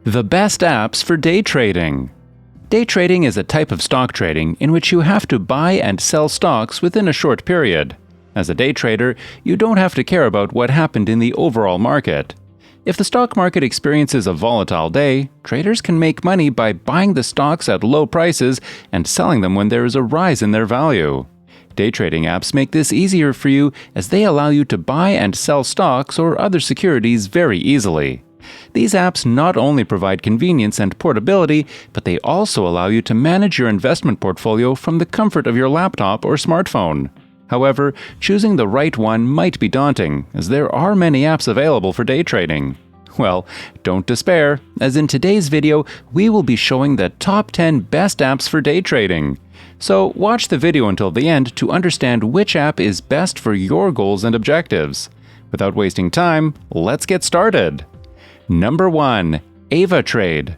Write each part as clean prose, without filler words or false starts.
The best apps for day trading. Day trading is a type of stock trading in which you have to buy and sell stocks within a short period. As a day trader, you don't have to care about what happened in the overall market. If the stock market experiences a volatile day, traders can make money by buying the stocks at low prices and selling them when there is a rise in their value. Day trading apps make this easier for you as they allow you to buy and sell stocks or other securities very easily. These apps not only provide convenience and portability, but they also allow you to manage your investment portfolio from the comfort of your laptop or smartphone. However, choosing the right one might be daunting, as there are many apps available for day trading. Well, don't despair, as in today's video, we will be showing the top 10 best apps for day trading. So watch the video until the end to understand which app is best for your goals and objectives. Without wasting time, let's get started. Number 1. Avatrade.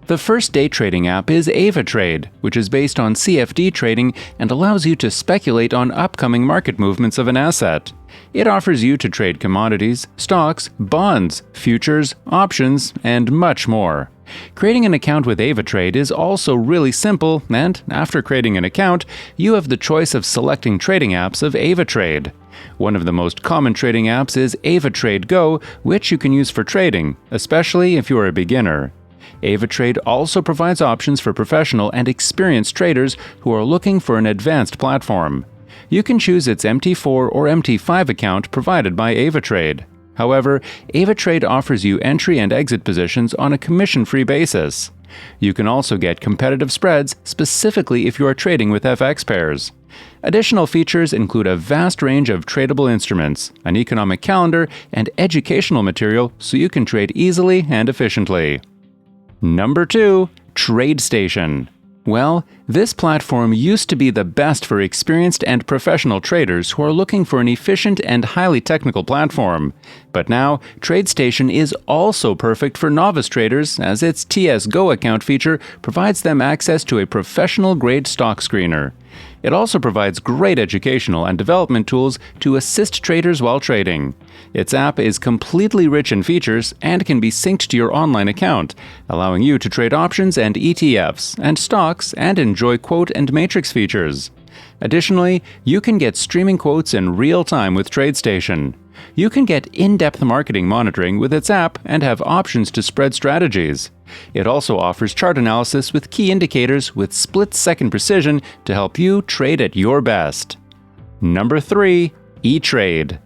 The first day trading app is Avatrade, which is based on CFD trading and allows you to speculate on upcoming market movements of an asset. It offers you to trade commodities, stocks, bonds, futures, options, and much more. Creating an account with Avatrade is also really simple, and after creating an account, you have the choice of selecting trading apps of Avatrade. One of the most common trading apps is Avatrade Go, which you can use for trading, especially if you are a beginner. Avatrade also provides options for professional and experienced traders who are looking for an advanced platform. You can choose its MT4 or MT5 account provided by Avatrade. However, Avatrade offers you entry and exit positions on a commission-free basis. You can also get competitive spreads, specifically if you are trading with FX pairs. Additional features include a vast range of tradable instruments, an economic calendar, and educational material so you can trade easily and efficiently. Number 2. Tradestation. Well, this platform used to be the best for experienced and professional traders who are looking for an efficient and highly technical platform. But now, Tradestation is also perfect for novice traders as its TS Go account feature provides them access to a professional-grade stock screener. It also provides great educational and development tools to assist traders while trading. Its app is completely rich in features and can be synced to your online account, allowing you to trade options and ETFs and stocks and enjoy quote and matrix features. Additionally, you can get streaming quotes in real time with Tradestation. You can get in-depth marketing monitoring with its app and have options to spread strategies. It also offers chart analysis with key indicators with split-second precision to help you trade at your best. Number 3. Etrade.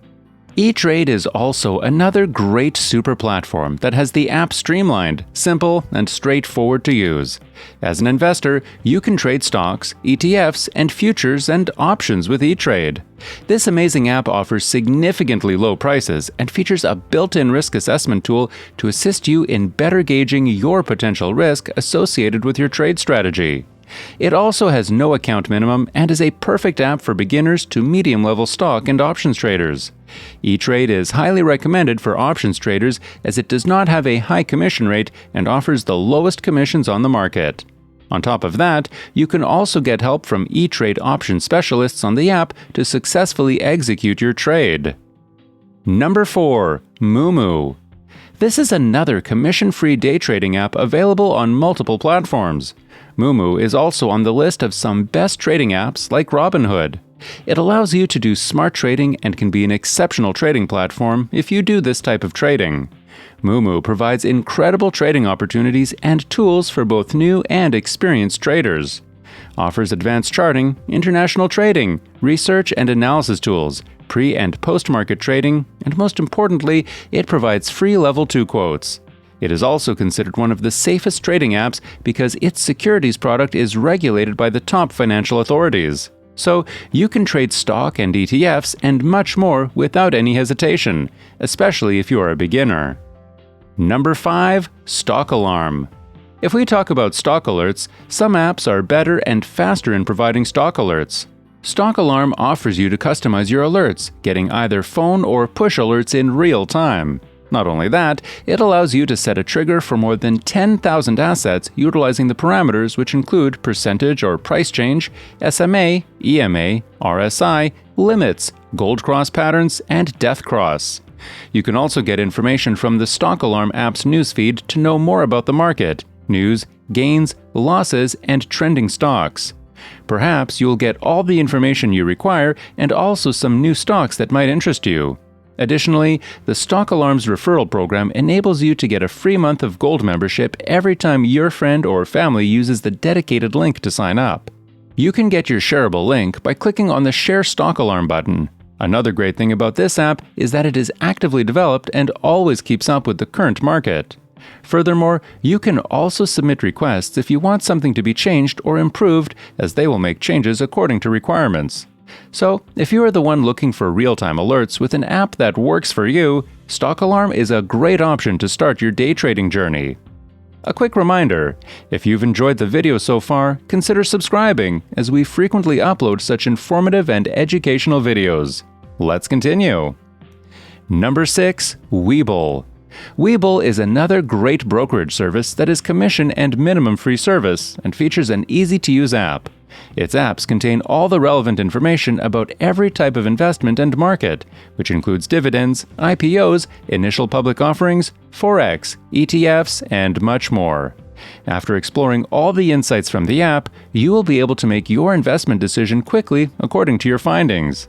Etrade is also another great super platform that has the app streamlined, simple, and straightforward to use. As an investor, you can trade stocks, ETFs, and futures and options with Etrade. This amazing app offers significantly low prices and features a built-in risk assessment tool to assist you in better gauging your potential risk associated with your trade strategy. It also has no account minimum and is a perfect app for beginners to medium-level stock and options traders. Etrade is highly recommended for options traders as it does not have a high commission rate and offers the lowest commissions on the market. On top of that, you can also get help from Etrade option specialists on the app to successfully execute your trade. Number 4. Moomoo. This is another commission-free day trading app available on multiple platforms. Moomoo is also on the list of some best trading apps like Robinhood. It allows you to do smart trading and can be an exceptional trading platform if you do this type of trading. Moomoo provides incredible trading opportunities and tools for both new and experienced traders. Offers advanced charting, international trading, research and analysis tools, pre- and post-market trading, and most importantly, it provides free Level 2 quotes. It is also considered one of the safest trading apps because its securities product is regulated by the top financial authorities. So you can trade stock and ETFs and much more without any hesitation, especially if you are a beginner. Number 5. Stock Alarm. If we talk about stock alerts, some apps are better and faster in providing stock alerts. Stock Alarm offers you to customize your alerts, getting either phone or push alerts in real time. Not only that, it allows you to set a trigger for more than 10,000 assets utilizing the parameters which include percentage or price change, SMA, EMA, RSI, limits, gold cross patterns, and death cross. You can also get information from the Stock Alarm app's newsfeed to know more about the market, news, gains, losses, and trending stocks. Perhaps you'll get all the information you require and also some new stocks that might interest you. Additionally, the Stock Alarms referral program enables you to get a free month of Gold membership every time your friend or family uses the dedicated link to sign up. You can get your shareable link by clicking on the Share Stock Alarm button. Another great thing about this app is that it is actively developed and always keeps up with the current market. Furthermore, you can also submit requests if you want something to be changed or improved, as they will make changes according to requirements. So, if you are the one looking for real-time alerts with an app that works for you, Stock Alarm is a great option to start your day trading journey. A quick reminder, if you've enjoyed the video so far, consider subscribing, as we frequently upload such informative and educational videos. Let's continue. Number 6. Webull. Webull is another great brokerage service that is commission and minimum free service and features an easy-to-use app. Its apps contain all the relevant information about every type of investment and market, which includes dividends, IPOs, initial public offerings, Forex, ETFs, and much more. After exploring all the insights from the app, you will be able to make your investment decision quickly according to your findings.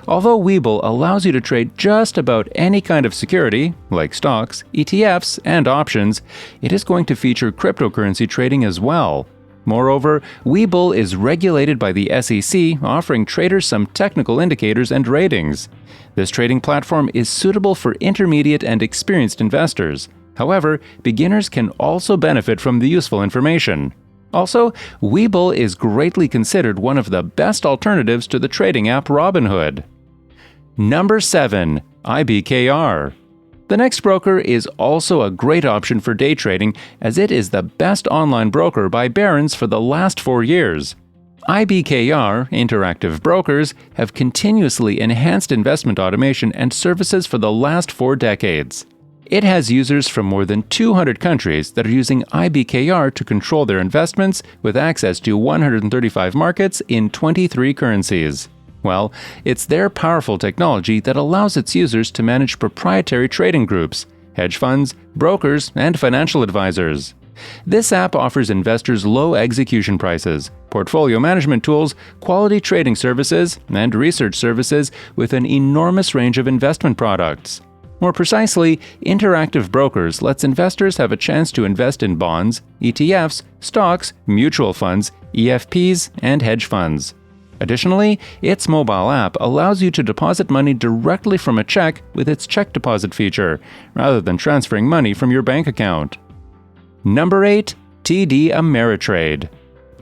Although Webull allows you to trade just about any kind of security, like stocks, ETFs, and options, it is going to feature cryptocurrency trading as well. Moreover, Webull is regulated by the SEC, offering traders some technical indicators and ratings. This trading platform is suitable for intermediate and experienced investors. However, beginners can also benefit from the useful information. Also, Webull is greatly considered one of the best alternatives to the trading app Robinhood. Number 7. IBKR. The next broker is also a great option for day trading, as it is the best online broker by Barron's for the last 4 years. IBKR Interactive Brokers have continuously enhanced investment automation and services for the last 4 decades. It has users from more than 200 countries that are using IBKR to control their investments with access to 135 markets in 23 currencies. Well, it's their powerful technology that allows its users to manage proprietary trading groups, hedge funds, brokers, and financial advisors. This app offers investors low execution prices, portfolio management tools, quality trading services, and research services with an enormous range of investment products. More precisely, Interactive Brokers lets investors have a chance to invest in bonds, ETFs, stocks, mutual funds, EFPs, and hedge funds. Additionally, its mobile app allows you to deposit money directly from a check with its check deposit feature, rather than transferring money from your bank account. Number 8. TD Ameritrade.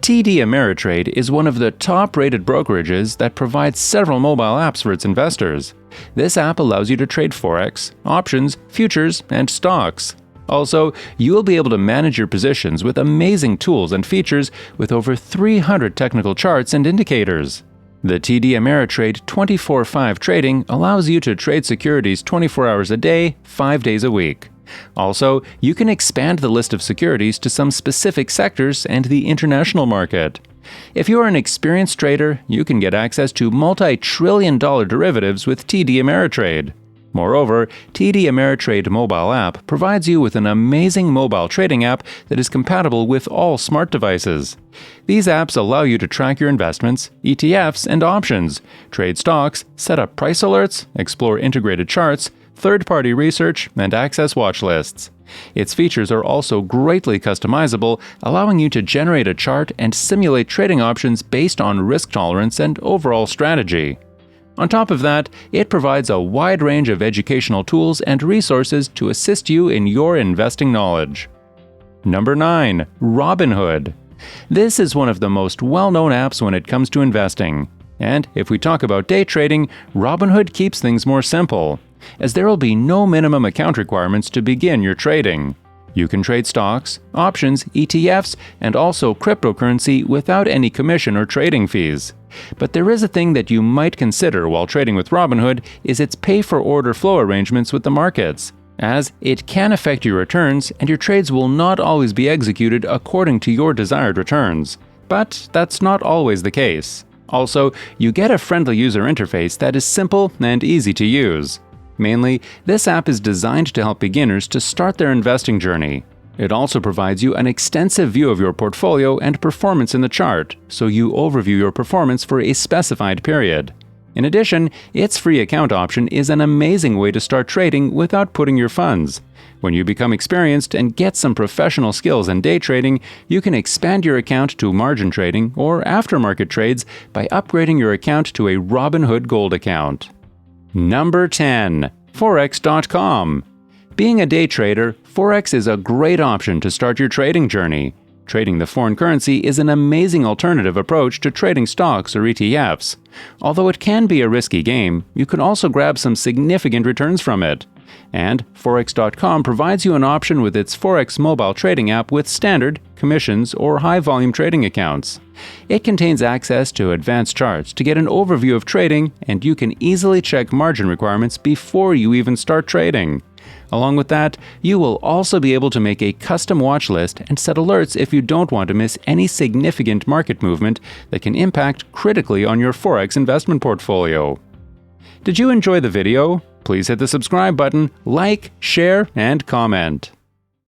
TD Ameritrade is one of the top-rated brokerages that provides several mobile apps for its investors. This app allows you to trade Forex, options, futures, and stocks. Also, you will be able to manage your positions with amazing tools and features with over 300 technical charts and indicators. The TD Ameritrade 24/5 trading allows you to trade securities 24 hours a day, 5 days a week. Also, you can expand the list of securities to some specific sectors and the international market. If you are an experienced trader, you can get access to multi-trillion-dollar derivatives with TD Ameritrade. Moreover, TD Ameritrade mobile app provides you with an amazing mobile trading app that is compatible with all smart devices. These apps allow you to track your investments, ETFs, and options, trade stocks, set up price alerts, explore integrated charts, third-party research, and access watch lists. Its features are also greatly customizable, allowing you to generate a chart and simulate trading options based on risk tolerance and overall strategy. On top of that, it provides a wide range of educational tools and resources to assist you in your investing knowledge. Number 9. Robinhood. This is one of the most well-known apps when it comes to investing. And if we talk about day trading, Robinhood keeps things more simple, as there will be no minimum account requirements to begin your trading. You can trade stocks, options, ETFs, and also cryptocurrency without any commission or trading fees. But there is a thing that you might consider while trading with Robinhood is its pay-for-order flow arrangements with the markets, as it can affect your returns and your trades will not always be executed according to your desired returns. But that's not always the case. Also, you get a friendly user interface that is simple and easy to use. Mainly, this app is designed to help beginners to start their investing journey. It also provides you an extensive view of your portfolio and performance in the chart, so you overview your performance for a specified period. In addition, its free account option is an amazing way to start trading without putting your funds. When you become experienced and get some professional skills in day trading, you can expand your account to margin trading or aftermarket trades by upgrading your account to a Robinhood Gold account. Number 10. Forex.com. Being a day trader, Forex is a great option to start your trading journey. Trading the foreign currency is an amazing alternative approach to trading stocks or ETFs. Although it can be a risky game, you can also grab some significant returns from it. And Forex.com provides you an option with its Forex mobile trading app with standard, commissions, or high-volume trading accounts. It contains access to advanced charts to get an overview of trading, and you can easily check margin requirements before you even start trading. Along with that, you will also be able to make a custom watch list and set alerts if you don't want to miss any significant market movement that can impact critically on your Forex investment portfolio. Did you enjoy the video? Please hit the subscribe button, like, share, and comment.